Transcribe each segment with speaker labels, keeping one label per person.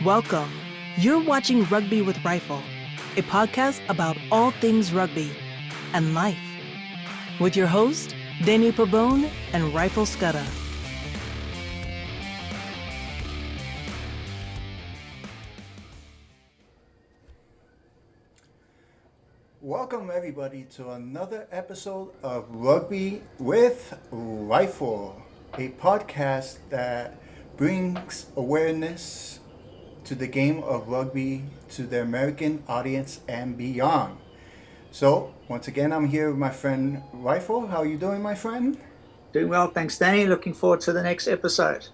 Speaker 1: Welcome. You're watching Rugby with Rifle, a podcast about all things rugby and life, with your host, Danny Pabone and Rifle Scudder.
Speaker 2: Welcome everybody to another episode of Rugby with Rifle, a podcast that brings awareness to the game of rugby to the American audience and beyond. So once again, I'm here with my friend Rifle. How are you doing, my friend?
Speaker 3: Doing well, thanks, Danny. Looking forward to the next episode.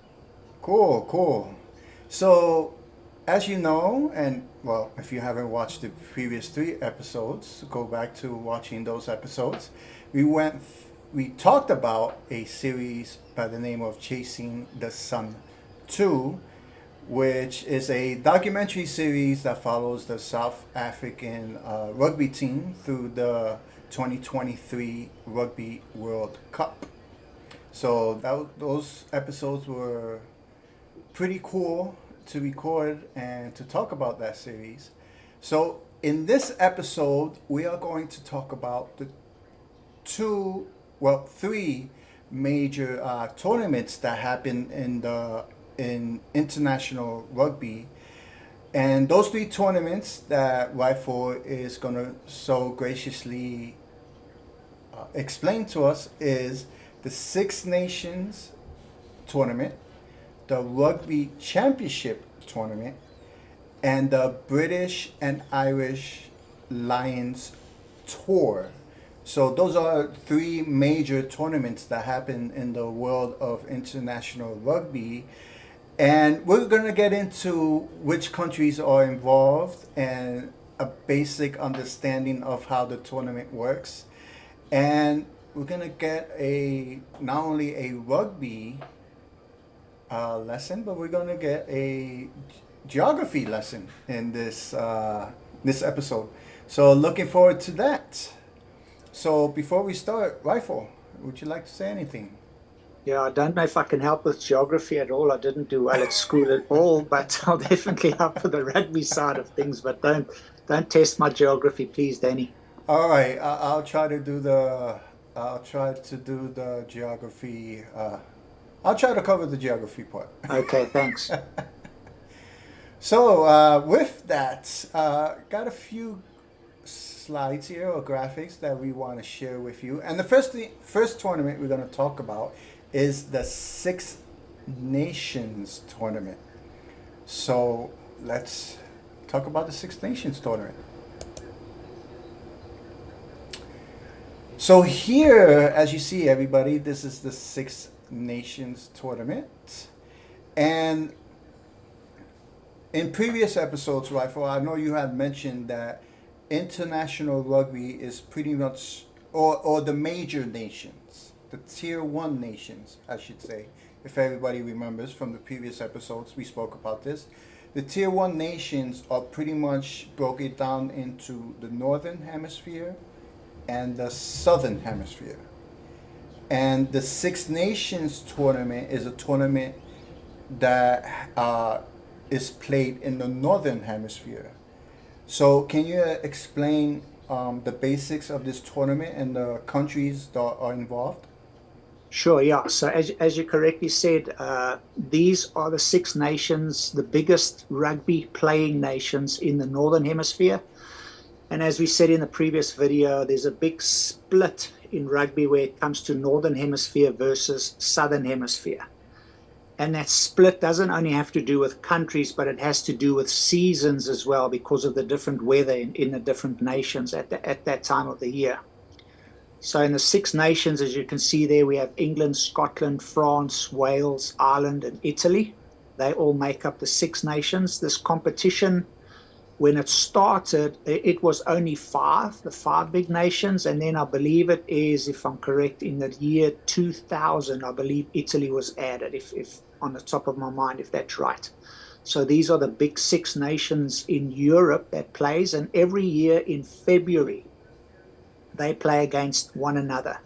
Speaker 2: Cool. So, as you know, and well, if you haven't watched the previous 3 episodes, go back to watching those episodes. We talked about a series by the name of Chasing the Sun 2, which is a documentary series that follows the South African rugby team through the 2023 Rugby World Cup. So those episodes were pretty cool to record and to talk about that series. So in this episode, we are going to talk about the 3 major tournaments that happen in international rugby. And those 3 tournaments that Rifle is going to so graciously explain to us is the Six Nations tournament, the Rugby Championship tournament, and the British and Irish Lions tour. So those are 3 major tournaments that happen in the world of international rugby. And we're going to get into which countries are involved and a basic understanding of how the tournament works. And we're going to get not only a rugby lesson, but we're going to get a geography lesson in this episode. So looking forward to that. So before we start, Rifle, would you like to say anything?
Speaker 3: Yeah, I don't know if I can help with geography at all. I didn't do well at school at all, but I'll definitely help with the rugby side of things. But don't test my geography, please, Danny.
Speaker 2: All right, I'll try to do the geography. I'll try to cover the geography part.
Speaker 3: Okay, thanks.
Speaker 2: So with that, got a few slides here or graphics that we want to share with you. And the first tournament we're going to talk about is the Six Nations tournament. So let's talk about the Six Nations tournament. So here, as you see, everybody, this is the Six Nations tournament. And in previous episodes, Rifle, I know you have mentioned that international rugby is pretty much, or the major nations, the tier 1 nations, I should say, if everybody remembers from the previous episodes, we spoke about this. The tier 1 nations are pretty much broken down into the Northern Hemisphere and the Southern Hemisphere. And the Six Nations tournament is a tournament that is played in the Northern Hemisphere. So can you explain the basics of this tournament and the countries that are involved?
Speaker 3: Sure, yeah. So as you correctly said, these are the Six Nations, the biggest rugby playing nations in the Northern Hemisphere. And as we said in the previous video, there's a big split in rugby where it comes to Northern Hemisphere versus Southern Hemisphere. And that split doesn't only have to do with countries, but it has to do with seasons as well, because of the different weather in the different nations at that time of the year. So in the Six Nations, as you can see there, we have England, Scotland, France, Wales, Ireland, and Italy. They all make up the Six Nations. This competition, when it started, it was only the 5 big nations. And then I believe it is, if I'm correct, in the year 2000, I believe Italy was added, if on the top of my mind, if that's right. So these are the big Six Nations in Europe that plays. And every year in February, they play against one another.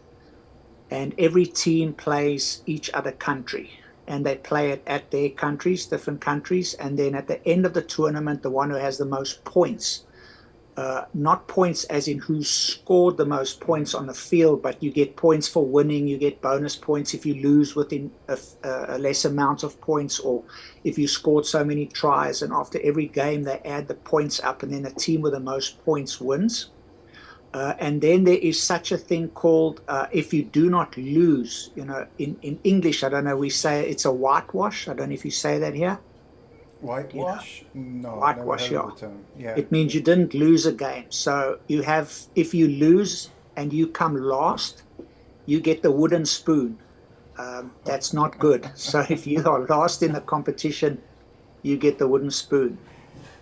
Speaker 3: And every team plays each other country. and they play it at their countries, different countries. And then at the end of the tournament, the one who has the most points, not points as in who scored the most points on the field, but you get points for winning, you get bonus points if you lose within a less amount of points, or if you scored so many tries. And after every game, they add the points up, and then the team with the most points wins. And then there is such a thing called, if you do not lose, in English, I don't know, we say it's a whitewash. I don't know if you say that here.
Speaker 2: Whitewash? No, I've never
Speaker 3: Whitewash,
Speaker 2: heard
Speaker 3: yeah.
Speaker 2: of the term. Yeah.
Speaker 3: It means you didn't lose a game. So if you lose and you come last, you get the wooden spoon. That's not good. So if you are last in the competition, you get the wooden spoon.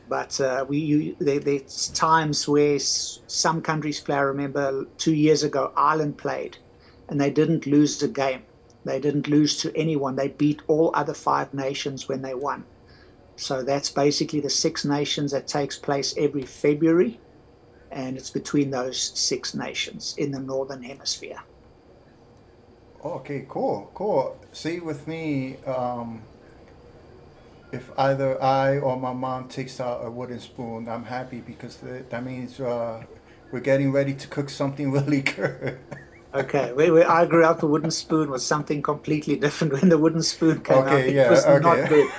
Speaker 3: But there's times where some countries play. I remember 2 years ago, Ireland played, and they didn't lose a game. They didn't lose to anyone. They beat all other 5 nations when they won. So that's basically the 6 nations that takes place every February, and it's between those 6 nations in the Northern Hemisphere.
Speaker 2: Okay, cool. See, with me, if either I or my mom takes out a wooden spoon, I'm happy because that means we're getting ready to cook something really good.
Speaker 3: Okay, where I grew up, the wooden spoon was something completely different. When the wooden spoon came out,
Speaker 2: Okay,
Speaker 3: it was
Speaker 2: yeah,
Speaker 3: not
Speaker 2: okay.
Speaker 3: good.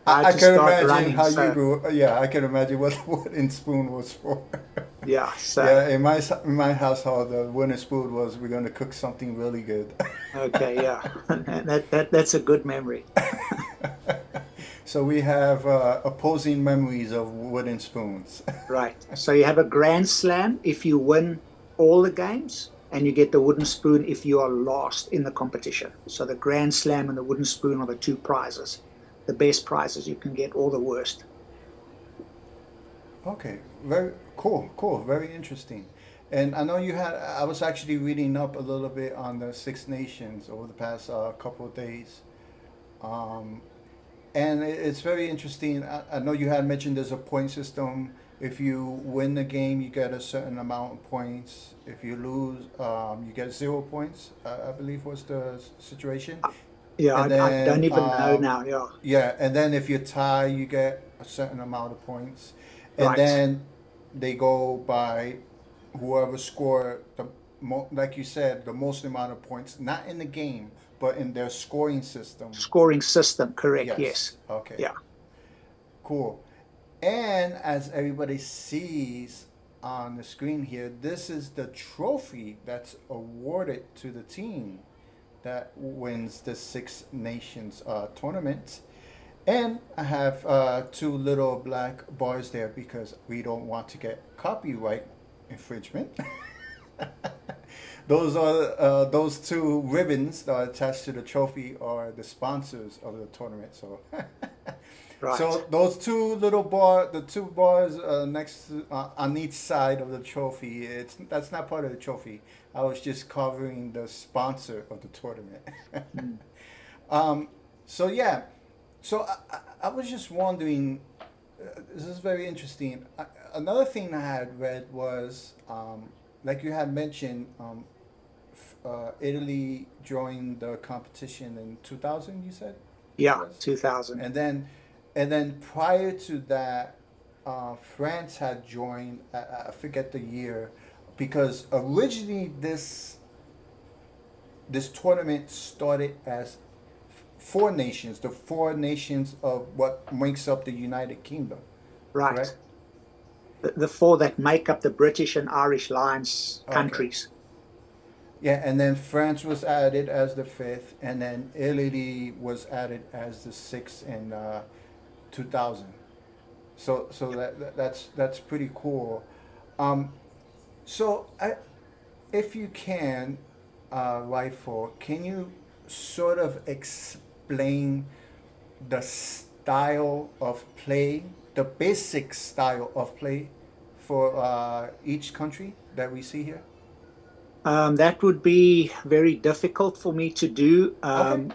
Speaker 3: I
Speaker 2: I
Speaker 3: had to
Speaker 2: can
Speaker 3: start
Speaker 2: imagine
Speaker 3: running.
Speaker 2: how you
Speaker 3: So,
Speaker 2: grew. Yeah, I can imagine what the wooden spoon was for.
Speaker 3: yeah, so
Speaker 2: Yeah, in my household, the wooden spoon was we're gonna cook something really good.
Speaker 3: okay, yeah, that's a good memory.
Speaker 2: So we have opposing memories of wooden spoons.
Speaker 3: Right. So you have a grand slam if you win all the games, and you get the wooden spoon if you are last in the competition. So the grand slam and the wooden spoon are the 2 prizes, the best prizes you can get, or the worst.
Speaker 2: Okay, very cool, very interesting. And I know you had. I was actually reading up a little bit on the Six Nations over the past couple of days, and it's very interesting. I know you had mentioned there's a point system. If you win the game, you get a certain amount of points. If you lose, you get 0 points. I believe was the situation.
Speaker 3: Yeah,
Speaker 2: And
Speaker 3: I don't
Speaker 2: then
Speaker 3: even know now. Yeah,
Speaker 2: yeah, and then if you tie, you get a certain amount of points, and
Speaker 3: right.
Speaker 2: then they go by whoever scored like you said, the most amount of points, not in the game, but in their scoring system.
Speaker 3: Scoring system, correct.
Speaker 2: Yes.
Speaker 3: Yes.
Speaker 2: Okay.
Speaker 3: Yeah.
Speaker 2: Cool. And as everybody sees on the screen here, this is the trophy that's awarded to the team that wins the Six Nations tournament. And I have 2 little black bars there because we don't want to get copyright infringement. Those 2 ribbons that are attached to the trophy are the sponsors of the tournament. So,
Speaker 3: Right.
Speaker 2: so those 2 the 2 bars next to, on each side of the trophy, that's not part of the trophy. I was just covering the sponsor of the tournament. So yeah, so I was just wondering. This is very interesting. Another thing I had read was, like you had mentioned, Italy joined the competition in 2000. You said.
Speaker 3: Yeah,
Speaker 2: Yes.
Speaker 3: 2000.
Speaker 2: And then prior to that, France had joined. I forget the year, because originally this tournament started as 4 nations, the 4 nations of what makes up the United Kingdom,
Speaker 3: Right.
Speaker 2: correct?
Speaker 3: The 4 that make up the British and Irish Lions
Speaker 2: Okay.
Speaker 3: countries.
Speaker 2: Yeah, and then France was added as the 5th, and then Italy was added as the 6th in 2000. So that's pretty cool. So if you can, Rifle, can you sort of explain the style of play, the basic style of play for each country that we see here?
Speaker 3: That would be very difficult for me to do,
Speaker 2: Okay.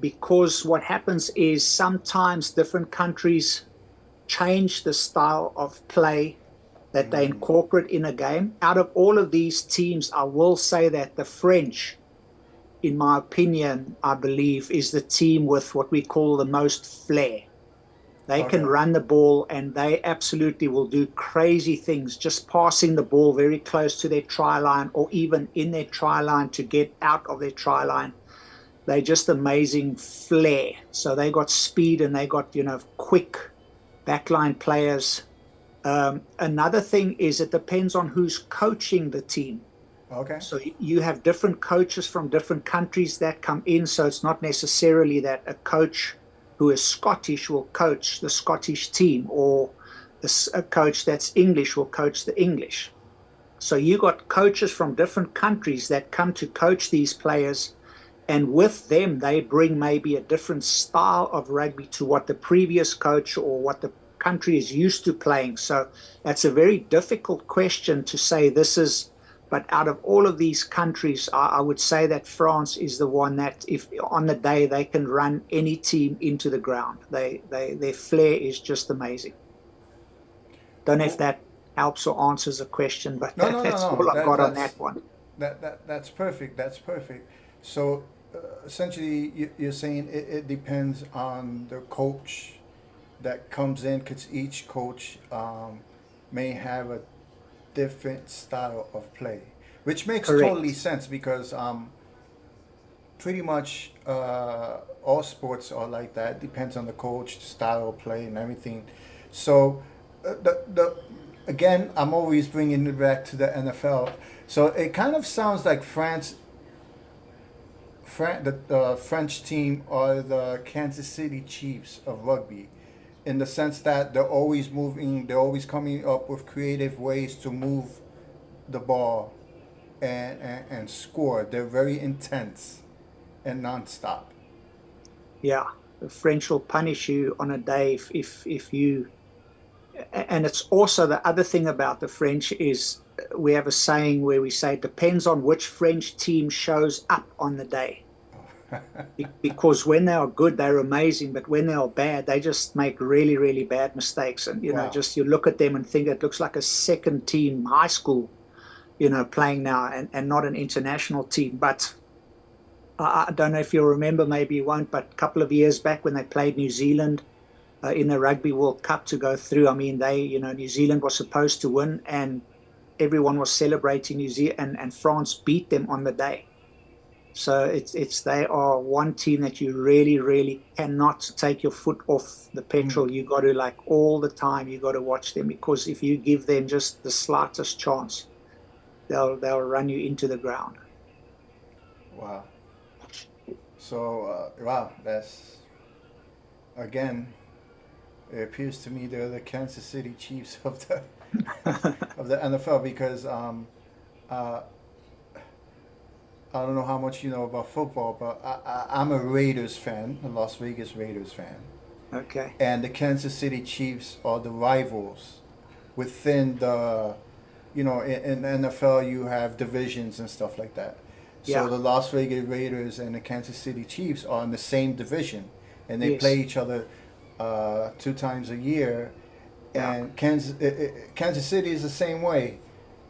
Speaker 3: because what happens is sometimes different countries change the style of play that they incorporate in a game. Out of all of these teams, I will say that the French in my opinion, I believe, is the team with what we call the most flair. They can
Speaker 2: Okay.
Speaker 3: run the ball and they absolutely will do crazy things, just passing the ball very close to their try line or even in their try line to get out of their try line. They're just amazing flair. So they got speed and they got, quick backline players. Another thing is it depends on who's coaching the team.
Speaker 2: Okay.
Speaker 3: So you have different coaches from different countries that come in. So it's not necessarily that a coach who is Scottish will coach the Scottish team, or a coach that's English will coach the English. So you got coaches from different countries that come to coach these players, and with them they bring maybe a different style of rugby to what the previous coach or what the country is used to playing. So that's a very difficult question to say this is, but out of all of these countries, I would say that France is the one that, if on the day, they can run any team into the ground. Their flair is just amazing. Don't know if
Speaker 2: Well,
Speaker 3: that helps or answers the question, but
Speaker 2: no, no, no,
Speaker 3: that's
Speaker 2: no.
Speaker 3: all I've got on that one.
Speaker 2: That's perfect. That's perfect. So essentially, you're saying it depends on the coach that comes in, because each coach may have a different style of play, which makes totally
Speaker 3: Correct.
Speaker 2: sense because pretty much all sports are like that. Depends on the coach, style of play, and everything. So the again, I'm always bringing it back to the NFL. So it kind of sounds like the French team are the Kansas City Chiefs of rugby, in the sense that they're always moving, they're always coming up with creative ways to move the ball and score. They're very intense and nonstop.
Speaker 3: Yeah, the French will punish you on a day if you. And it's also the other thing about the French is we have a saying where we say it depends on which French team shows up on the day. Because when they are good, they're amazing, but when they are bad, they just make really, really bad mistakes. And
Speaker 2: Wow.
Speaker 3: just you look at them and think it looks like a second team high school, playing now, and not an international team. But I don't know if you'll remember, maybe you won't, but a couple of years back when they played New Zealand in the Rugby World Cup to go through, I mean, New Zealand was supposed to win, and everyone was celebrating New Zealand, and France beat them on the day. So it's they are one team that you really, really cannot take your foot off the
Speaker 2: Mm,
Speaker 3: petrol. You got to, like, all the time, you got to watch them, because if you give them just the slightest chance, they'll run you into the ground.
Speaker 2: wow. So wow, that's again. It appears to me they're the Kansas City Chiefs of the of the NFL because uh, I don't know how much you know about football, but I'm a Raiders fan, a Las Vegas Raiders fan,
Speaker 3: Okay.
Speaker 2: and the Kansas City Chiefs are the rivals within the, in the NFL you have divisions and stuff like that. So
Speaker 3: Yeah.
Speaker 2: the Las Vegas Raiders and the Kansas City Chiefs are in the same division, and they play
Speaker 3: Yes.
Speaker 2: each other 2 times a year.
Speaker 3: Yeah.
Speaker 2: And Kansas City is the same way.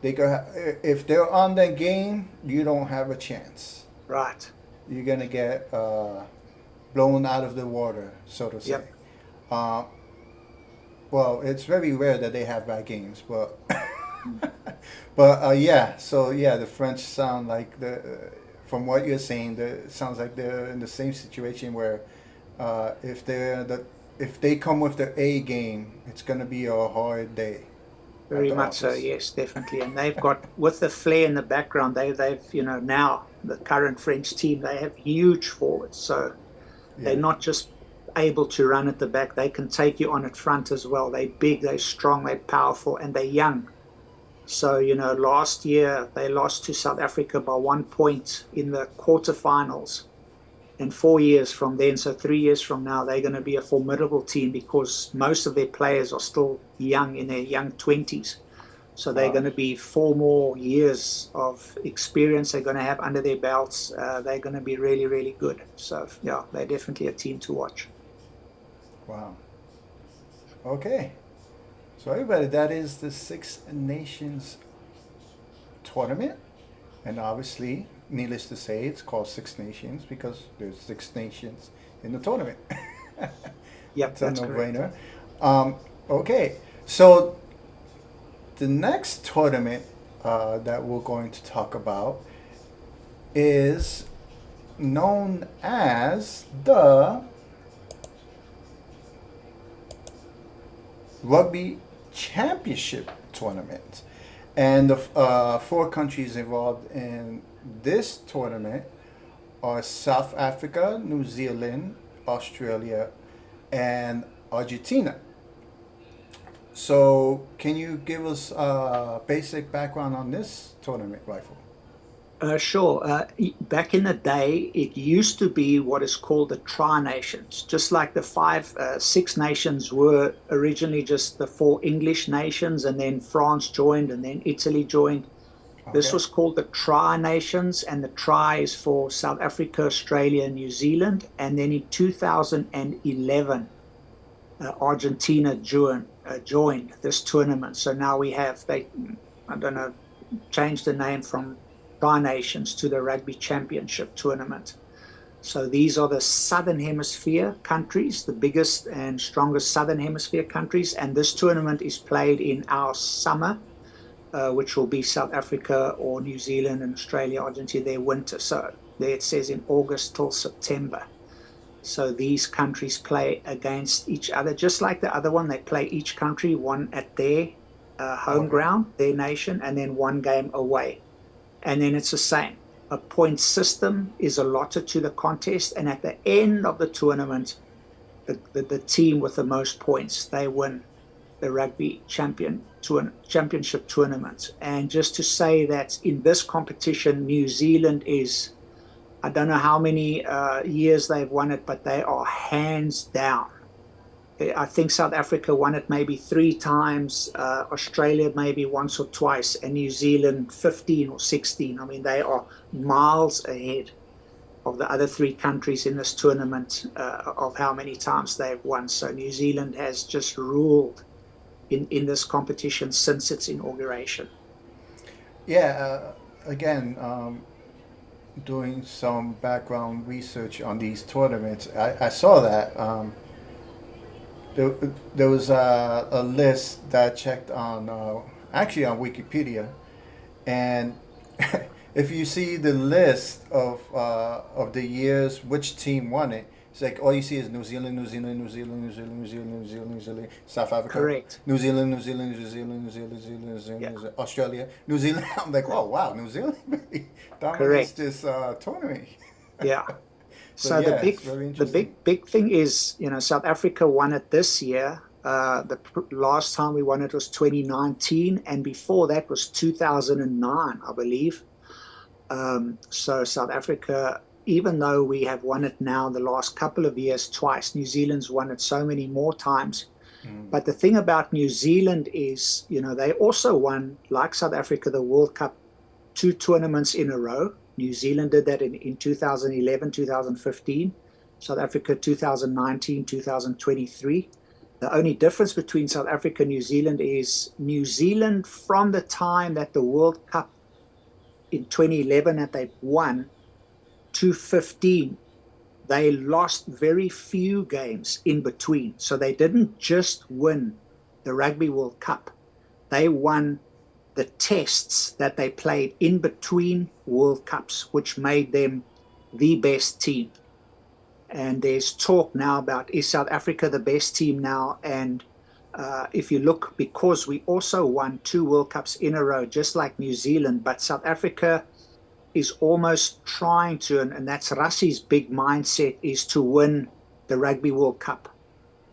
Speaker 2: They go if they're on that game, you don't have a chance.
Speaker 3: Right.
Speaker 2: You're gonna get blown out of the water, so to say.
Speaker 3: Yep.
Speaker 2: Uh, well, it's very rare that they have bad games, but yeah. So yeah, the French sound like from what you're saying, it sounds like they're in the same situation where if they come with their A game, it's gonna be a hard day at
Speaker 3: Very
Speaker 2: the
Speaker 3: much so.
Speaker 2: office.
Speaker 3: Yes, definitely. And they've got, with the flair in the background, they've now the current French team, they have huge forwards. So they're
Speaker 2: Yeah.
Speaker 3: not just able to run at the back; they can take you on at front as well. They're big, they're strong, they're powerful, and they're young. So, last year they lost to South Africa by 1 point in the quarterfinals. And 4 years from then, so 3 years from now, they're going to be a formidable team because most of their players are still young, in their young 20s. So they're
Speaker 2: Wow.
Speaker 3: going to be 4 more years of experience they're going to have under their belts. They're going to be really, really good. So, yeah, they're definitely a team to watch.
Speaker 2: Wow. Okay. So everybody, that is the Six Nations tournament, and obviously needless to say, it's called Six Nations because there's 6 nations in the tournament.
Speaker 3: Yep,
Speaker 2: It's a
Speaker 3: that's correct.
Speaker 2: no-brainer. Okay, so the next tournament that we're going to talk about is known as the Rugby Championship tournament. And the 4 countries involved in this tournament are South Africa, New Zealand, Australia, and Argentina. So, can you give us a basic background on this tournament, Rifle?
Speaker 3: Sure. Back in the day, it used to be what is called the Tri-Nations, just like the Six Nations were originally just the 4 English nations, and then France joined, and then Italy joined. This
Speaker 2: Okay.
Speaker 3: was called the Tri-Nations, and the Tri is for South Africa, Australia, and New Zealand. And then in 2011, Argentina joined this tournament. So now I don't know, changed the name from Tri-Nations to the Rugby Championship tournament. So these are the Southern Hemisphere countries, the biggest and strongest Southern Hemisphere countries. And this tournament is played in our summer, which will be South Africa or New Zealand and Australia, Argentina, their winter. So there it says in August till September. So these countries play against each other, just like the other one. They play each country one at their home
Speaker 2: Okay.
Speaker 3: ground, their nation, and then one game away. And then it's the same. A point system is allotted to the contest, and at the end of the tournament, the team with the most points, they win the championship tournament. And just to say that in this competition, New Zealand is, I don't know how many years they've won it, but they are hands down. I think South Africa won it maybe 3 times, Australia maybe once or twice, and New Zealand 15 or 16. I mean, they are miles ahead of the other 3 countries in this tournament of how many times they've won. So New Zealand has just ruled in this competition since its inauguration.
Speaker 2: Yeah, again, doing some background research on these tournaments, I saw that there, there was a list that I checked on, actually on Wikipedia, and if you see the list of the years which team won it, it's like all you see is New Zealand, New Zealand, New Zealand, New Zealand, New Zealand, New Zealand, New Zealand, South Africa,
Speaker 3: Correct.
Speaker 2: New Zealand, New Zealand, New Zealand, New Zealand, New Zealand, New Zealand,
Speaker 3: Yeah,
Speaker 2: New Zealand, Australia, New Zealand. I'm like, oh wow, New Zealand really dominates
Speaker 3: correct.
Speaker 2: this tournament.
Speaker 3: Yeah.
Speaker 2: So
Speaker 3: So the
Speaker 2: yeah,
Speaker 3: big
Speaker 2: it's very
Speaker 3: the
Speaker 2: interesting.
Speaker 3: big thing is, South Africa won it this year. The last time we won it was 2019, and before that was 2009, I believe. So South Africa, even though we have won it now the last couple of years twice, New Zealand's won it so many more times.
Speaker 2: Mm.
Speaker 3: But the thing about New Zealand is, they also won, like South Africa, the World Cup 2 tournaments in a row. New Zealand did that in 2011, 2015. South Africa 2019, 2023. The only difference between South Africa and New Zealand is New Zealand, from the time that the World Cup in 2011 that they won to 15, they lost very few games in between. So they didn't just win the Rugby World Cup. They won the tests that they played in between World Cups, which made them the best team. And there's talk now about, is South Africa the best team now? And if you look, because we also won 2 World Cups in a row, just like New Zealand, but South Africa is almost trying to, and that's Rassi's big mindset, is to win the Rugby World Cup.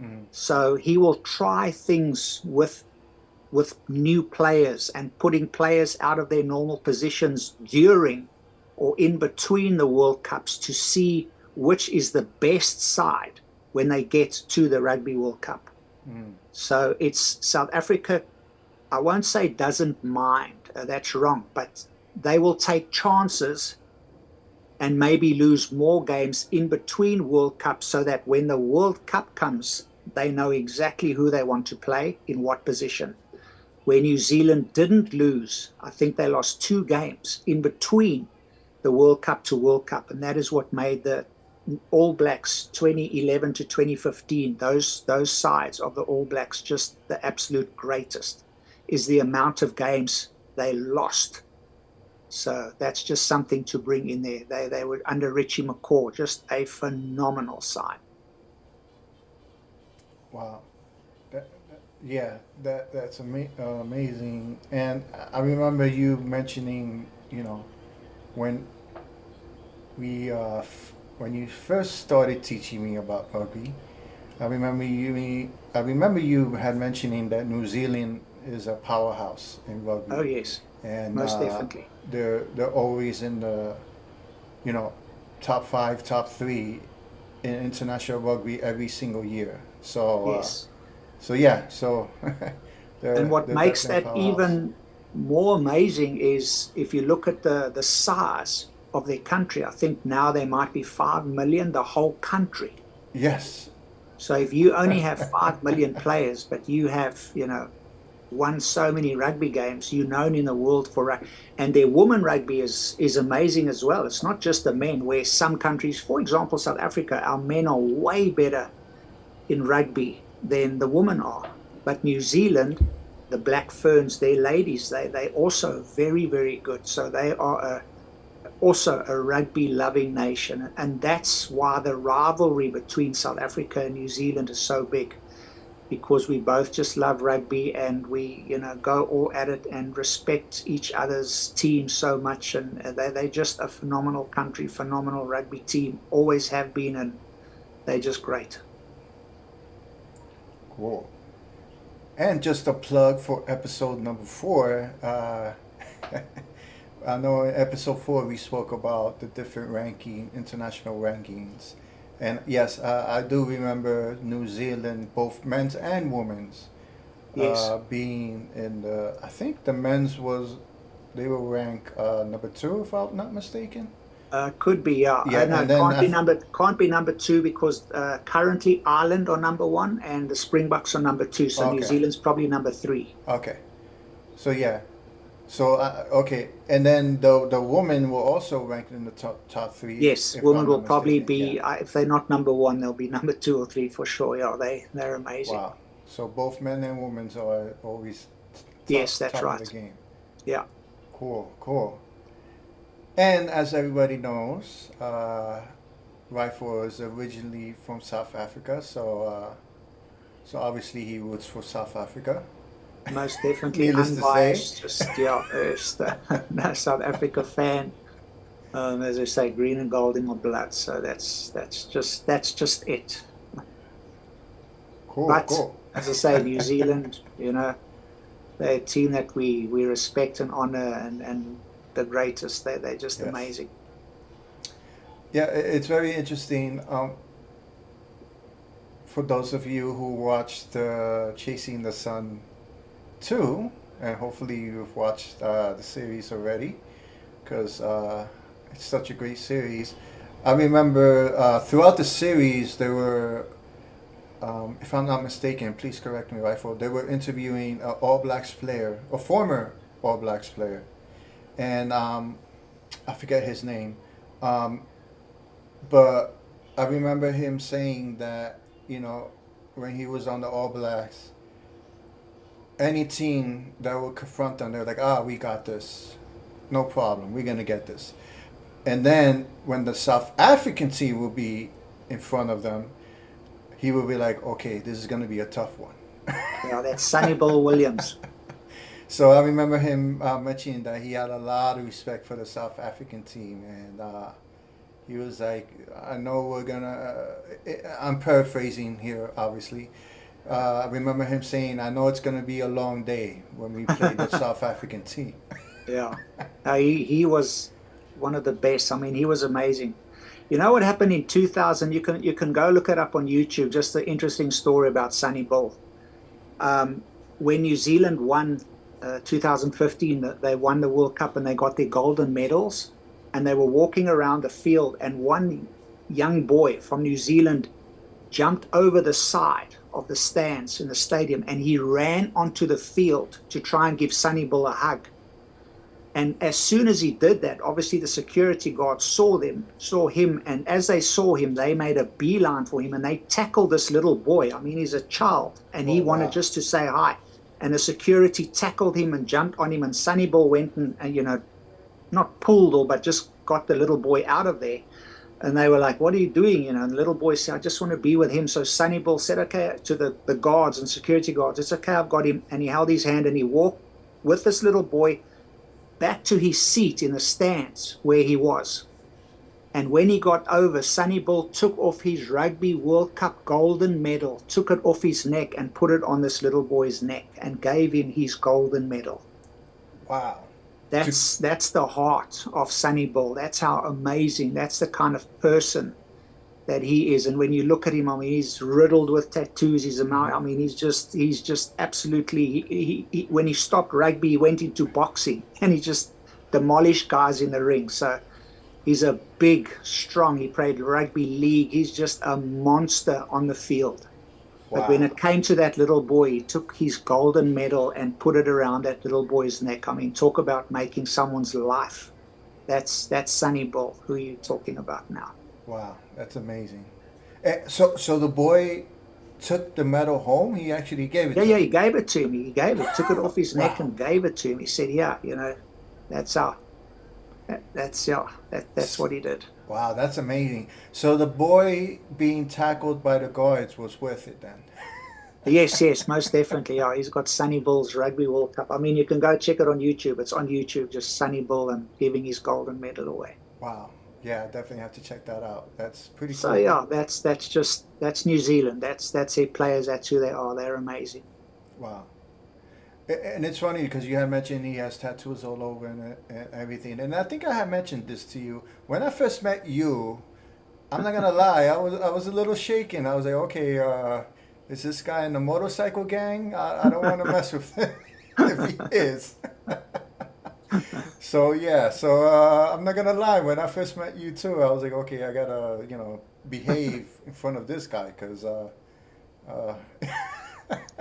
Speaker 2: Mm.
Speaker 3: So he will try things with new players and putting players out of their normal positions during or in between the World Cups to see which is the best side when they get to the Rugby World Cup.
Speaker 2: Mm.
Speaker 3: So it's South Africa, I won't say doesn't mind, that's wrong, but they will take chances and maybe lose more games in between World Cups so that when the World Cup comes, they know exactly who they want to play in what position. Where New Zealand didn't lose, I think they lost 2 games in between the World Cup to World Cup, and that is what made the All Blacks 2011 to 2015, those sides of the All Blacks, just the absolute greatest, is the amount of games they lost. So that's just something to bring in there. They were under Richie McCaw, just a phenomenal side.
Speaker 2: Wow. Yeah, that's amazing. And I remember you mentioning, when when you first started teaching me about rugby, I remember you had mentioning that New Zealand is a powerhouse in rugby,
Speaker 3: Oh yes,
Speaker 2: and
Speaker 3: most definitely.
Speaker 2: they're always in the you know top five, top three in international rugby every single year.
Speaker 3: Yes.
Speaker 2: So yeah, so
Speaker 3: And
Speaker 2: they're
Speaker 3: what
Speaker 2: they're
Speaker 3: makes
Speaker 2: definitely a
Speaker 3: that
Speaker 2: powerhouse.
Speaker 3: even more amazing is if you look at the size of their country. I think now they might be 5 million, the whole country.
Speaker 2: Yes.
Speaker 3: So if you only have 5 million players, but you have, won so many rugby games, you're known in the world for rugby. And their women rugby is amazing as well. It's not just the men, where some countries, for example, South Africa, our men are way better in rugby than the women are. But New Zealand, the Black Ferns, their ladies, they also very, very good. So they are also a rugby loving nation. And that's why the rivalry between South Africa and New Zealand is so big, because we both just love rugby, and we, go all at it and respect each other's team so much. And they're just a phenomenal country, phenomenal rugby team, always have been, and they're just great.
Speaker 2: Cool. And just a plug for episode number 4. I know in episode 4 we spoke about the different international rankings. And yes, I do remember New Zealand, both men's and women's,
Speaker 3: Yes.
Speaker 2: being in the, I think the men's they were ranked number 2, if I'm not mistaken.
Speaker 3: Could be, yeah.
Speaker 2: Yeah,
Speaker 3: No,
Speaker 2: and then
Speaker 3: can't be number 2, because currently Ireland are number 1 and the Springboks are number 2. So New
Speaker 2: okay,
Speaker 3: Zealand's probably number 3.
Speaker 2: okay. So yeah, so okay, and then the women were also ranked in the top 3,
Speaker 3: Yes,
Speaker 2: if
Speaker 3: women
Speaker 2: I'm
Speaker 3: will
Speaker 2: not
Speaker 3: probably
Speaker 2: mistaken. Yeah.
Speaker 3: be, if they're not number 1, they'll be number 2 or 3 for sure. Yeah, they're amazing.
Speaker 2: Wow. So both men and women are always
Speaker 3: Yes, that's
Speaker 2: top of the
Speaker 3: right.
Speaker 2: game.
Speaker 3: Yeah.
Speaker 2: Cool, cool. And as everybody knows, Rifle is originally from South Africa, so obviously he roots for South Africa.
Speaker 3: Most definitely
Speaker 2: Needless to say.
Speaker 3: unbiased. Just, yeah, just no South Africa fan. As I say, green and gold in my blood. So that's just it.
Speaker 2: Cool,
Speaker 3: But
Speaker 2: cool.
Speaker 3: as I say, New Zealand, they're a team that we respect and honor, and the greatest. They're just
Speaker 2: Yes.
Speaker 3: amazing.
Speaker 2: Yeah, it's very interesting. For those of you who watched Chasing the Sun 2, and hopefully you've watched the series already, because it's such a great series. I remember throughout the series, there were, if I'm not mistaken, please correct me, Rifle, they were interviewing an All Blacks player, a former All Blacks player, and I forget his name, but I remember him saying that, when he was on the All Blacks, any team that would confront them, they're like, we got this. No problem. We're going to get this. And then when the South African team will be in front of them, he will be like, okay, this is going to be a tough one.
Speaker 3: Yeah, that's Sonny Bill Williams.
Speaker 2: So I remember him mentioning that he had a lot of respect for the South African team. And he was like, I know we're going to, I'm paraphrasing here, obviously. I remember him saying, I know it's going to be a long day when we play the South African team.
Speaker 3: Yeah. He was one of the best. I mean, he was amazing. You know what happened in 2000? You can go look it up on YouTube. Just the interesting story about Sonny Bill. When New Zealand won 2015, they won the World Cup and they got their golden medals. And they were walking around the field, and one young boy from New Zealand jumped over the side of the stands in the stadium, and he ran onto the field to try and give Sonny Bill a hug. And as soon as he did that, obviously the security guards saw him, and as they saw him, they made a beeline for him and they tackled this little boy. I mean, he's a child and he wanted
Speaker 2: wow.
Speaker 3: just to say hi. And the security tackled him and jumped on him, and Sonny Bill went and not pulled but just got the little boy out of there. And they were like, "What are you doing?" And the little boy said, "I just want to be with him." So Sonny Bill said, "Okay," to the guards and security guards, "It's okay, I've got him." And he held his hand and he walked with this little boy back to his seat in the stands where he was. And when he got over, Sonny Bill took off his Rugby World Cup golden medal, took it off his neck and put it on this little boy's neck and gave him his golden medal.
Speaker 2: Wow.
Speaker 3: That's the heart of Sonny Bill. That's how amazing, that's the kind of person that he is. And when you look at him, I mean, he's riddled with tattoos. I mean, he's just absolutely, when he stopped rugby, he went into boxing and he just demolished guys in the ring. So he's a big, strong, he played rugby league. He's just a monster on the field. But when it came to that little boy, he took his golden medal and put it around that little boy's neck. I mean, talk about making someone's life. That's Sonny Bill, who you're talking about now.
Speaker 2: Wow, that's amazing. So the boy took the medal home. He actually gave it.
Speaker 3: Yeah,
Speaker 2: to
Speaker 3: yeah,
Speaker 2: him.
Speaker 3: he gave it to me. He gave it, took it off his neck
Speaker 2: Wow.
Speaker 3: and gave it to me. He said, "Yeah, that's that's what he did."
Speaker 2: Wow, that's amazing. So the boy being tackled by the guards was worth it then.
Speaker 3: Yes, most definitely. Yeah, he's got Sonny Bill's Rugby World Cup. I mean, you can go check it on YouTube. It's on YouTube, just Sonny Bill and giving his golden medal away.
Speaker 2: Wow. Yeah, definitely have to check that out. That's pretty
Speaker 3: So
Speaker 2: cool.
Speaker 3: yeah, that's New Zealand. That's their players. That's who they are. They're amazing.
Speaker 2: Wow. And it's funny because you had mentioned he has tattoos all over and everything. And I think I had mentioned this to you. When I first met you, I'm not gonna lie, I was a little shaken. I was like, okay, is this guy in the motorcycle gang? I don't want to mess with him if he is. So yeah, I'm not gonna lie. When I first met you too, I was like, okay, I gotta behave in front of this guy because.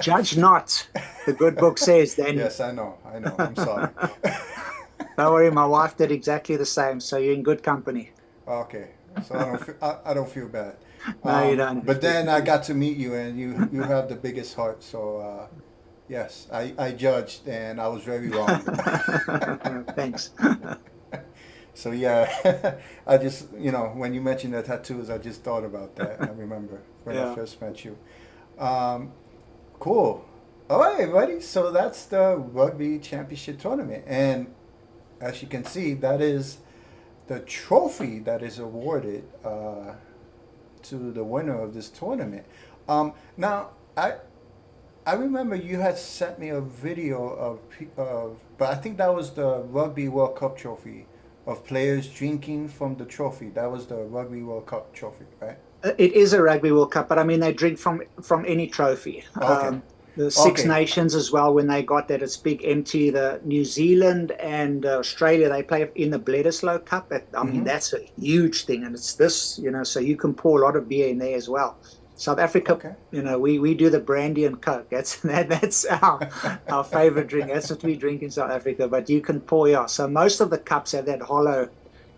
Speaker 3: Judge not, the good book says, Danny.
Speaker 2: Yes, I know. I'm sorry.
Speaker 3: Don't worry, my wife did exactly the same. So you're in good company.
Speaker 2: Okay, so I don't feel bad.
Speaker 3: No, you don't.
Speaker 2: But then I got to meet you, and you have the biggest heart. So yes, I judged, and I was very wrong.
Speaker 3: Thanks.
Speaker 2: So yeah, I just when you mentioned the tattoos, I just thought about that. I remember when I first met you. Cool. All right, buddy. So that's the Rugby Championship tournament, and as you can see, that is the trophy that is awarded to the winner of this tournament. Now, I remember you had sent me a video but I think that was the Rugby World Cup trophy of players drinking from the trophy. That was the Rugby World Cup trophy, right?
Speaker 3: It is a Rugby World Cup, but I mean, they drink from any trophy.
Speaker 2: Okay.
Speaker 3: The Six
Speaker 2: Okay.
Speaker 3: Nations as well, when they got that, it's big empty. The New Zealand and Australia, they play in the Bledisloe Cup. I mean, that's a huge thing. And it's this, so you can pour a lot of beer in there as well. South Africa,
Speaker 2: Okay.
Speaker 3: we do the brandy and Coke. That's our favorite drink. That's what we drink in South Africa. But you can pour, yeah. So most of the cups have that hollow,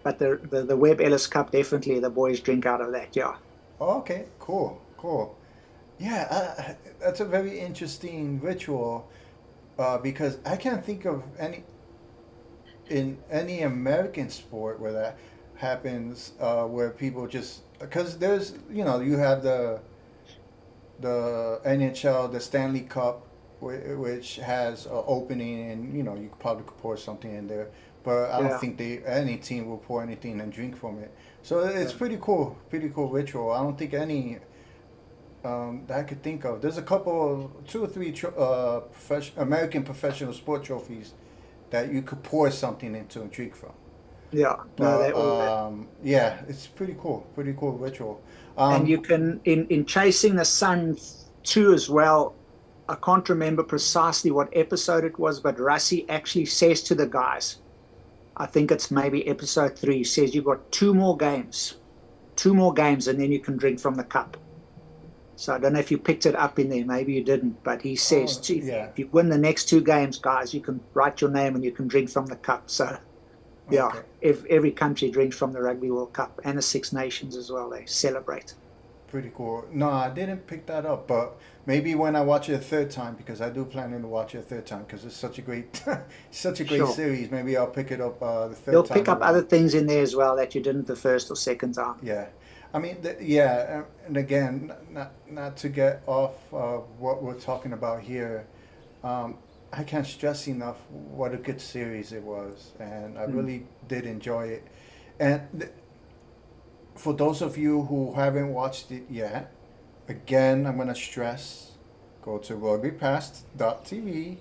Speaker 3: but the Webb Ellis Cup, definitely the boys drink out of that, yeah.
Speaker 2: Okay, cool. Yeah, that's a very interesting ritual because I can't think of any American sport where that happens, where people just because there's you have the NHL, the Stanley Cup, which has an opening, and you probably could pour something in there, but I don't think any team will pour anything and drink from it. So it's pretty cool ritual. I don't think any that I could think of. There's a couple, 2 or 3 American professional sport trophies that you could pour something into and drink from.
Speaker 3: Yeah,
Speaker 2: yeah, it's pretty cool ritual.
Speaker 3: And you can in Chasing the Sun 2 as well. I can't remember precisely what episode it was, but Rassie actually says to the guys, I think it's maybe episode 3, he says you've got 2 more games, and then you can drink from the cup. So I don't know if you picked it up in there. Maybe you didn't. But he says,
Speaker 2: Oh, yeah.
Speaker 3: if you win the next 2 games, guys, you can write your name and you can drink from the cup. So, yeah,
Speaker 2: Okay.
Speaker 3: every country drinks from the Rugby World Cup and the Six Nations as well. They celebrate.
Speaker 2: Pretty cool. No, I didn't pick that up, but maybe when I watch it a third time, because I do plan to watch it a third time, because it's such a great, such a great
Speaker 3: Sure.
Speaker 2: series. Maybe I'll pick it up the third
Speaker 3: You'll
Speaker 2: time
Speaker 3: pick up other
Speaker 2: around.
Speaker 3: things in there as well that you didn't the first or second time.
Speaker 2: Yeah, I mean, yeah, and again, not to get off what we're talking about here. Um, I can't stress enough what a good series it was, and I
Speaker 3: Mm.
Speaker 2: really did enjoy it. And for those of you who haven't watched it yet, again, I'm gonna stress: go to rugbypass.tv,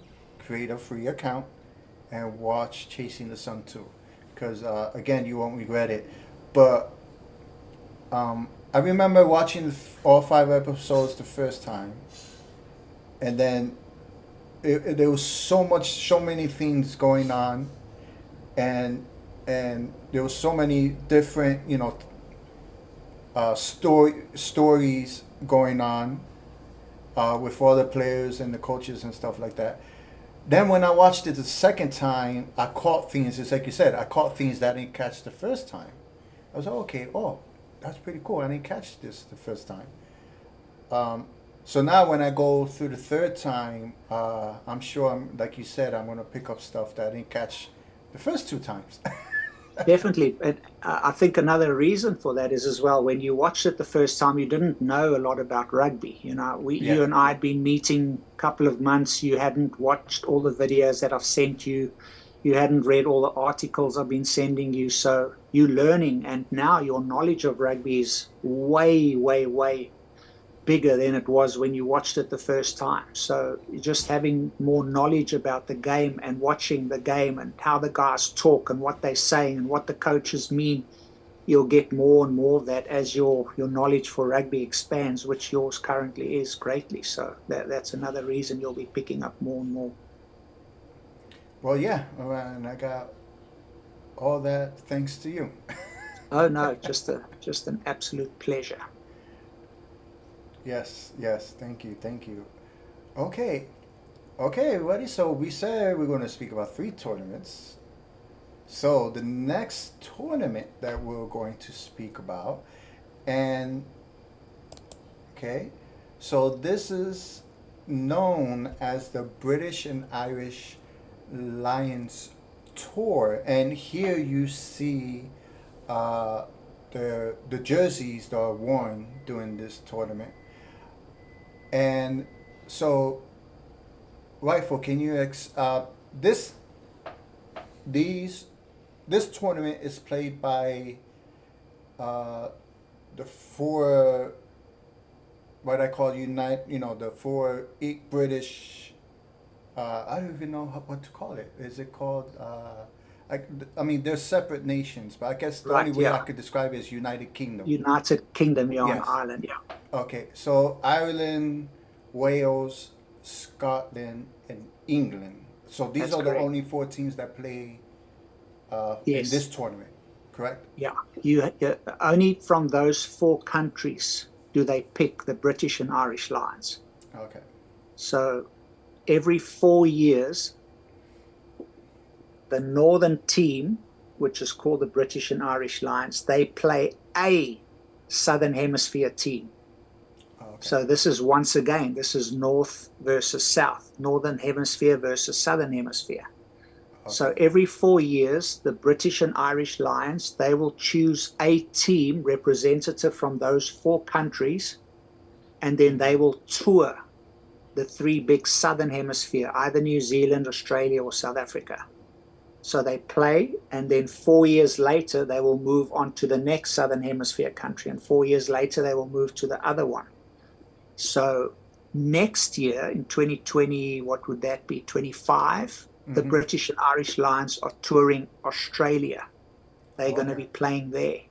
Speaker 2: create a free account, and watch Chasing the Sun 2, because again, you won't regret it. But I remember watching all 5 episodes the first time, and then there was so many things going on, and there was so many different, stories going on with all the players and the coaches and stuff like that. Then when I watched it the second time, I caught things. It's like you said, I caught things that I didn't catch the first time. I was like, okay, oh, that's pretty cool. I didn't catch this the first time. So now when I go through the third time, I'm sure, like you said, I'm going to pick up stuff that I didn't catch the first 2 times.
Speaker 3: Definitely. And I think another reason for that is as well, when you watched it the first time, you didn't know a lot about rugby.
Speaker 2: Yeah.
Speaker 3: You and I had been meeting a couple of months. You hadn't watched all the videos that I've sent you. You hadn't read all the articles I've been sending you. So you're learning, and now your knowledge of rugby is way, way, way bigger than it was when you watched it the first time. So just having more knowledge about the game and watching the game and how the guys talk and what they're saying and what the coaches mean, you'll get more and more of that as your knowledge for rugby expands, which yours currently is greatly. So that's another reason you'll be picking up more and more.
Speaker 2: Well, yeah, and I got all that thanks to you.
Speaker 3: Oh no, just an absolute pleasure.
Speaker 2: Yes, yes, thank you. Okay, okay, everybody. So we said we're going to speak about 3 tournaments. So the next tournament that we're going to speak about, and okay, so this is known as the British and Irish Lions Tour, and here you see uh, the jerseys that are worn during this tournament. And so, Rifle, can you this these this tournament is played by uh, the four, what I call unite, the four British. I don't even know what to call it. Is it called? I mean, they're separate nations, but I guess the only
Speaker 3: Right,
Speaker 2: way I
Speaker 3: yeah.
Speaker 2: could describe it is United Kingdom.
Speaker 3: United Kingdom, you're on
Speaker 2: Yes.
Speaker 3: Ireland, yeah.
Speaker 2: Okay, so Ireland, Wales, Scotland, and England. So these
Speaker 3: That's
Speaker 2: are the
Speaker 3: correct.
Speaker 2: only 4 teams that play in this
Speaker 3: Yes.
Speaker 2: tournament, correct?
Speaker 3: Yeah, you only from those 4 countries do they pick the British and Irish Lions.
Speaker 2: Okay.
Speaker 3: So every 4 years, the northern team, which is called the British and Irish Lions, they play a Southern Hemisphere team.
Speaker 2: Okay.
Speaker 3: So this is once again, this is North versus South, Northern Hemisphere versus Southern Hemisphere. So
Speaker 2: Okay.
Speaker 3: every 4 years, the British and Irish Lions, they will choose a team representative from those 4 countries, and then they will tour the 3 big Southern Hemisphere, either New Zealand, Australia, or South Africa. So they play, and then 4 years later, they will move on to the next Southern Hemisphere country, and 4 years later, they will move to the other one. So next year in 2020, what would that be? 25, the
Speaker 2: Mm-hmm.
Speaker 3: British and Irish Lions are touring Australia. They're going to
Speaker 2: Okay.
Speaker 3: be playing there.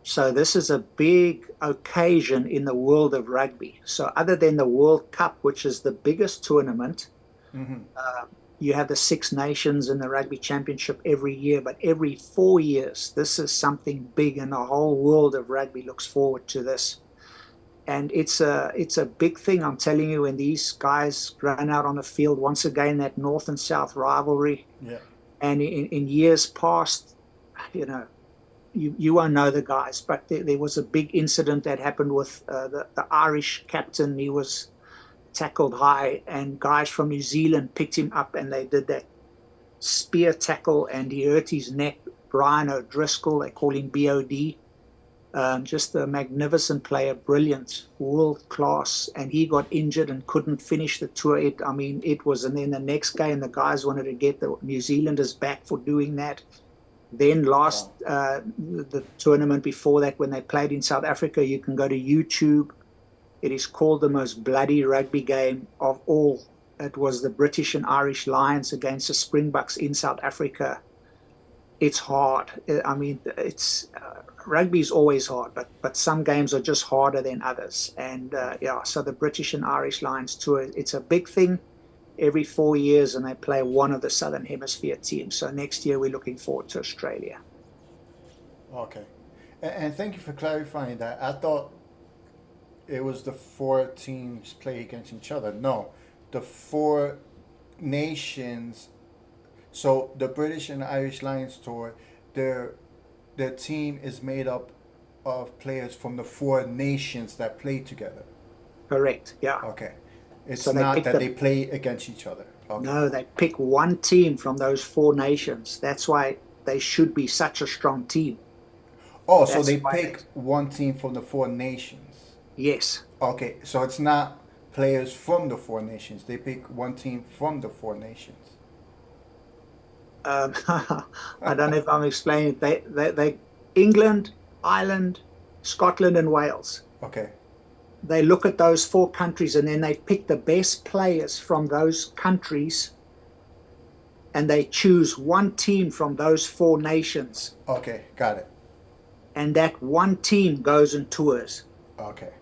Speaker 3: So this is a big occasion in the world of rugby. So other than the World Cup, which is the biggest tournament,
Speaker 2: Mm-hmm.
Speaker 3: uh, you have the Six Nations and the Rugby Championship every year, but every 4 years, this is something big, and the whole world of rugby looks forward to this. and it's a big thing. I'm telling you, when these guys run out on the field once again, that North and South rivalry.
Speaker 2: Yeah.
Speaker 3: And in years past, you know, you won't know the guys, but there was a big incident that happened with the Irish captain. He was tackled high, and guys from New Zealand picked him up, and they did that spear tackle, and he hurt his neck. Brian O'Driscoll, they call him BOD. Just a magnificent player, brilliant, world class, and he got injured and couldn't finish the tour. It was, and then the next game, the guys wanted to get the New Zealanders back for doing that. Then the tournament before that, when they played in South Africa, you can go to YouTube. It is called the most bloody rugby game of all. It was the British and Irish Lions against the Springboks in South Africa. It's hard. I mean, rugby is always hard, but some games are just harder than others. And so the British and Irish Lions tour, it's a big thing every 4 years, and they play one of the Southern Hemisphere teams. So next year we're looking forward to Australia.
Speaker 2: Okay. And thank you for clarifying that. I thought it was the 4 teams play against each other. No, the 4 nations. So the British and Irish Lions tour, their team is made up of players from the 4 nations that play together.
Speaker 3: Correct. Yeah.
Speaker 2: Okay. It's
Speaker 3: So
Speaker 2: not that they play against each other. Okay.
Speaker 3: No, they pick one team from those 4 nations. That's why they should be such a strong team.
Speaker 2: Oh, so
Speaker 3: That's
Speaker 2: they
Speaker 3: why
Speaker 2: pick one team from the 4 nations.
Speaker 3: Yes.
Speaker 2: Okay, so it's not players from the 4 nations. They pick one team from the 4 nations.
Speaker 3: I don't know if I'm explaining it. They England, Ireland, Scotland, and Wales.
Speaker 2: Okay.
Speaker 3: They look at those 4 countries, and then they pick the best players from those countries, and they choose one team from those 4 nations.
Speaker 2: Okay, got it.
Speaker 3: And that one team goes and tours.
Speaker 2: Okay.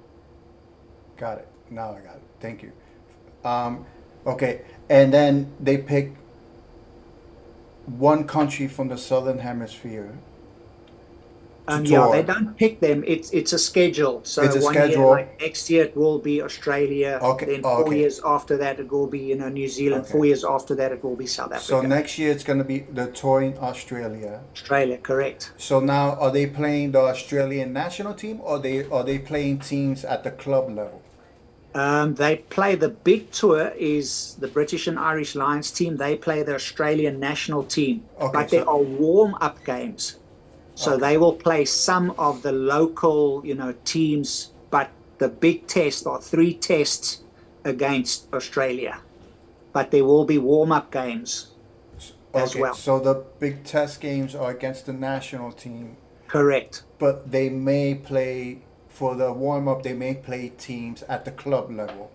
Speaker 2: Got it. Now I got it. Thank you. Okay, and then they pick one country from the Southern Hemisphere.
Speaker 3: They don't pick them. It's a schedule. So
Speaker 2: it's a
Speaker 3: one
Speaker 2: schedule.
Speaker 3: year, like next year, it will be Australia.
Speaker 2: Okay.
Speaker 3: Then 4 years after that, it will be New Zealand.
Speaker 2: Okay.
Speaker 3: 4 years after that, it will be South Africa.
Speaker 2: So next year it's going to be the tour in Australia.
Speaker 3: Australia, correct.
Speaker 2: So now are they playing the Australian national team, or are they playing teams at the club level?
Speaker 3: They play the big tour is the British and Irish Lions team. They play the Australian national team.
Speaker 2: Okay,
Speaker 3: but there are warm-up games. So they will play some of the local, teams, but the big test are 3 tests against Australia. But there will be warm-up games as well.
Speaker 2: So the big test games are against the national team.
Speaker 3: Correct.
Speaker 2: But they may play, for the warm-up, they may play teams at the club level.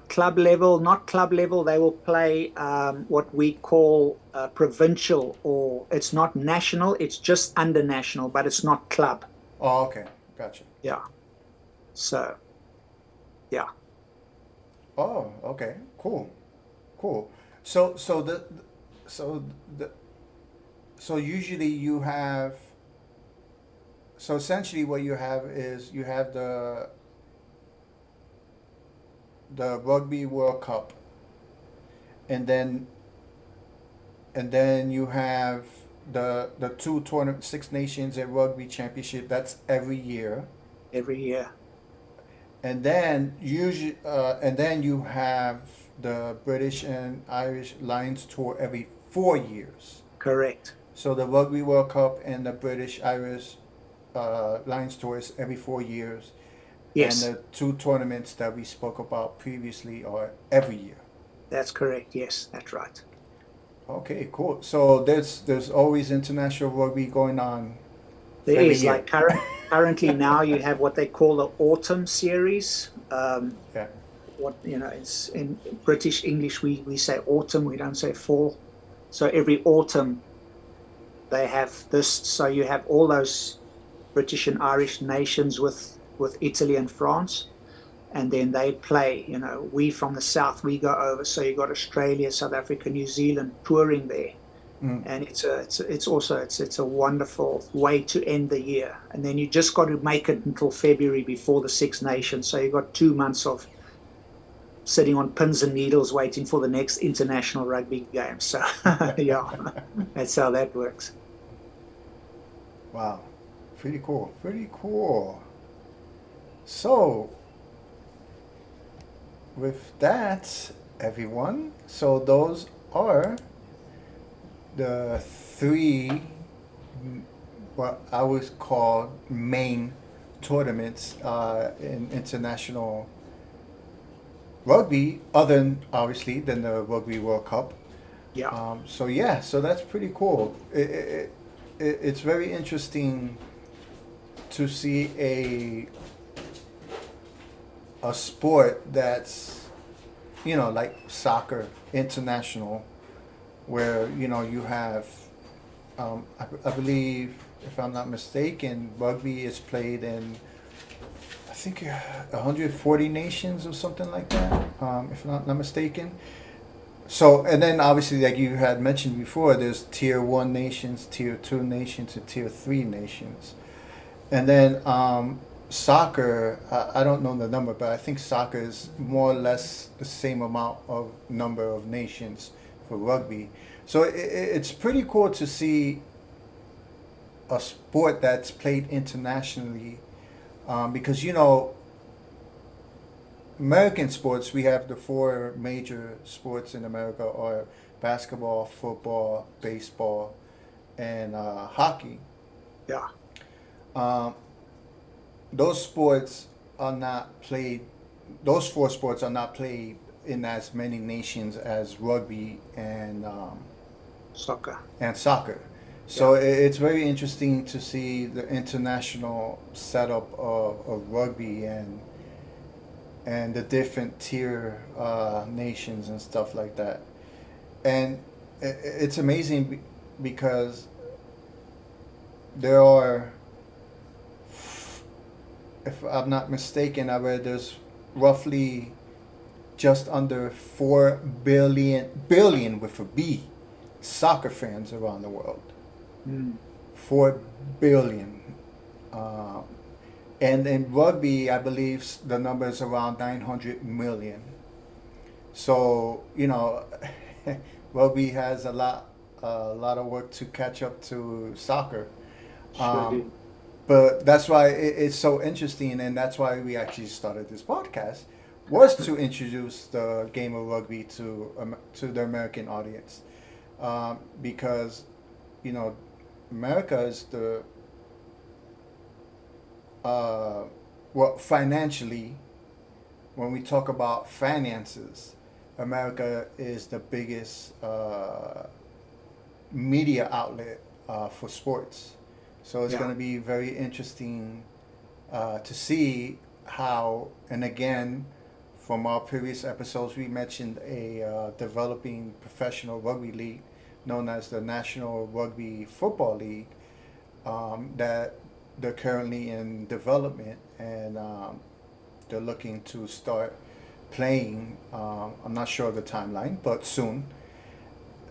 Speaker 3: Club level, not club level, they will play what we call provincial, or it's not national, it's just under national, but it's not club.
Speaker 2: Oh, okay. Gotcha.
Speaker 3: Yeah. So, yeah.
Speaker 2: Oh, okay. Cool. So usually you have, so essentially what you have is you have the Rugby World Cup, and then you have the 2 tournament, 6 nations at Rugby Championship. That's every year.
Speaker 3: Every year.
Speaker 2: And then you have the British and Irish Lions tour every 4 years.
Speaker 3: Correct.
Speaker 2: So the Rugby World Cup and the British Irish Lions tour is every 4 years.
Speaker 3: Yes.
Speaker 2: And the 2 tournaments that we spoke about previously are every year.
Speaker 3: That's correct. Yes, that's right.
Speaker 2: Okay, cool. So there's always international rugby going on.
Speaker 3: There
Speaker 2: every
Speaker 3: is
Speaker 2: year.
Speaker 3: like currently now you have what they call the autumn series.
Speaker 2: Yeah.
Speaker 3: It's in British English we say autumn, we don't say fall. So every autumn they have this. So you have all those British and Irish nations with Italy and France, and then they play. We from the south, we go over. So you got Australia, South Africa, New Zealand touring there, And it's a wonderful way to end the year. And then you just got to make it until February before the Six Nations. So you've got 2 months of sitting on pins and needles waiting for the next international rugby game. So yeah, that's how that works.
Speaker 2: Wow. Pretty cool. Pretty cool. So, with that, everyone, so those are the three, what I would call main tournaments in international rugby, other than obviously than the Rugby World Cup.
Speaker 3: Yeah.
Speaker 2: So yeah, so that's pretty cool. It's very interesting to see a sport that's, you know, like soccer international, where you have, I believe, if I'm not mistaken, rugby is played in, I think, 140 nations or something like that, if not mistaken. So, and then obviously, like you had mentioned before, there's tier one nations, tier two nations, and tier three nations. And then soccer, I don't know the number, but I think soccer is more or less the same amount of number of nations for rugby. So it's pretty cool to see a sport that's played internationally, because American sports, we have the four major sports in America are basketball, football, baseball, and hockey.
Speaker 3: Yeah.
Speaker 2: Um, those sports are not played. Those four sports are not played in as many nations as rugby
Speaker 3: Soccer.
Speaker 2: and soccer.
Speaker 3: Yeah.
Speaker 2: So it's very interesting to see the international setup of rugby and the different tier nations and stuff like that. And it's amazing because there are, if I'm not mistaken, I read there's roughly just under 4 billion with a B soccer fans around the world.
Speaker 3: Mm.
Speaker 2: 4 billion. Uh, and in rugby, I believe the number is around 900 million. So, rugby has a lot of work to catch up to soccer.
Speaker 3: Sure
Speaker 2: Um,
Speaker 3: do.
Speaker 2: but that's why it's so interesting, and that's why we actually started this podcast, was to introduce the game of rugby to the American audience, because you know America is the well, financially, when we talk about finances, America is the biggest media outlet for sports. So it's
Speaker 3: Yeah.
Speaker 2: going to be very interesting to see how, and again, from our previous episodes, we mentioned a developing professional rugby league known as the National Rugby Football League, that they're currently in development, and they're looking to start playing. I'm not sure of the timeline, but soon.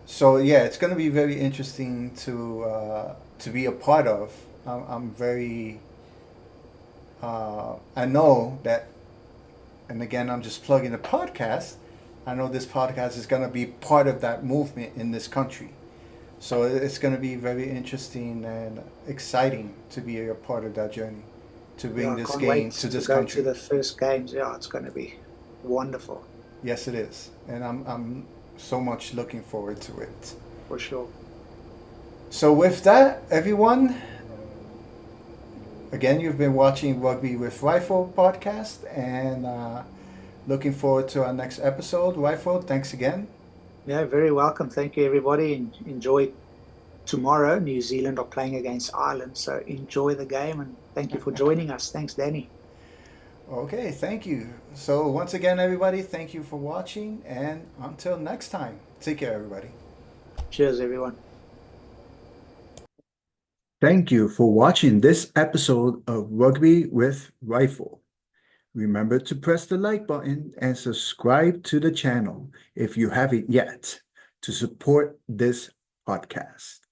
Speaker 2: So yeah, it's going to be very interesting to be a part of. I'm very. I know that, and again, I'm just plugging the podcast. I know this podcast is going to be part of that movement in this country. So it's going to be very interesting and exciting to be a part of that journey, to
Speaker 3: Yeah.
Speaker 2: bring
Speaker 3: I
Speaker 2: this
Speaker 3: can't
Speaker 2: game
Speaker 3: wait
Speaker 2: to
Speaker 3: to
Speaker 2: this
Speaker 3: go to
Speaker 2: country.
Speaker 3: the first games. Yeah, it's going to be wonderful
Speaker 2: Yes, it is, and I'm so much looking forward to it.
Speaker 3: for sure.
Speaker 2: So with that, everyone, again, you've been watching Rugby with Rifle podcast, and looking forward to our next episode. Rifle, thanks again.
Speaker 3: Yeah, very welcome. Thank you, everybody. And enjoy tomorrow. New Zealand are playing against Ireland. So enjoy the game and thank you for joining us. Thanks, Danny.
Speaker 2: Okay, thank you. So once again, everybody, thank you for watching, and until next time, take care, everybody.
Speaker 3: Cheers, everyone.
Speaker 2: Thank you for watching this episode of Rugby with Rifle. Remember to press the like button and subscribe to the channel if you haven't yet, to support this podcast.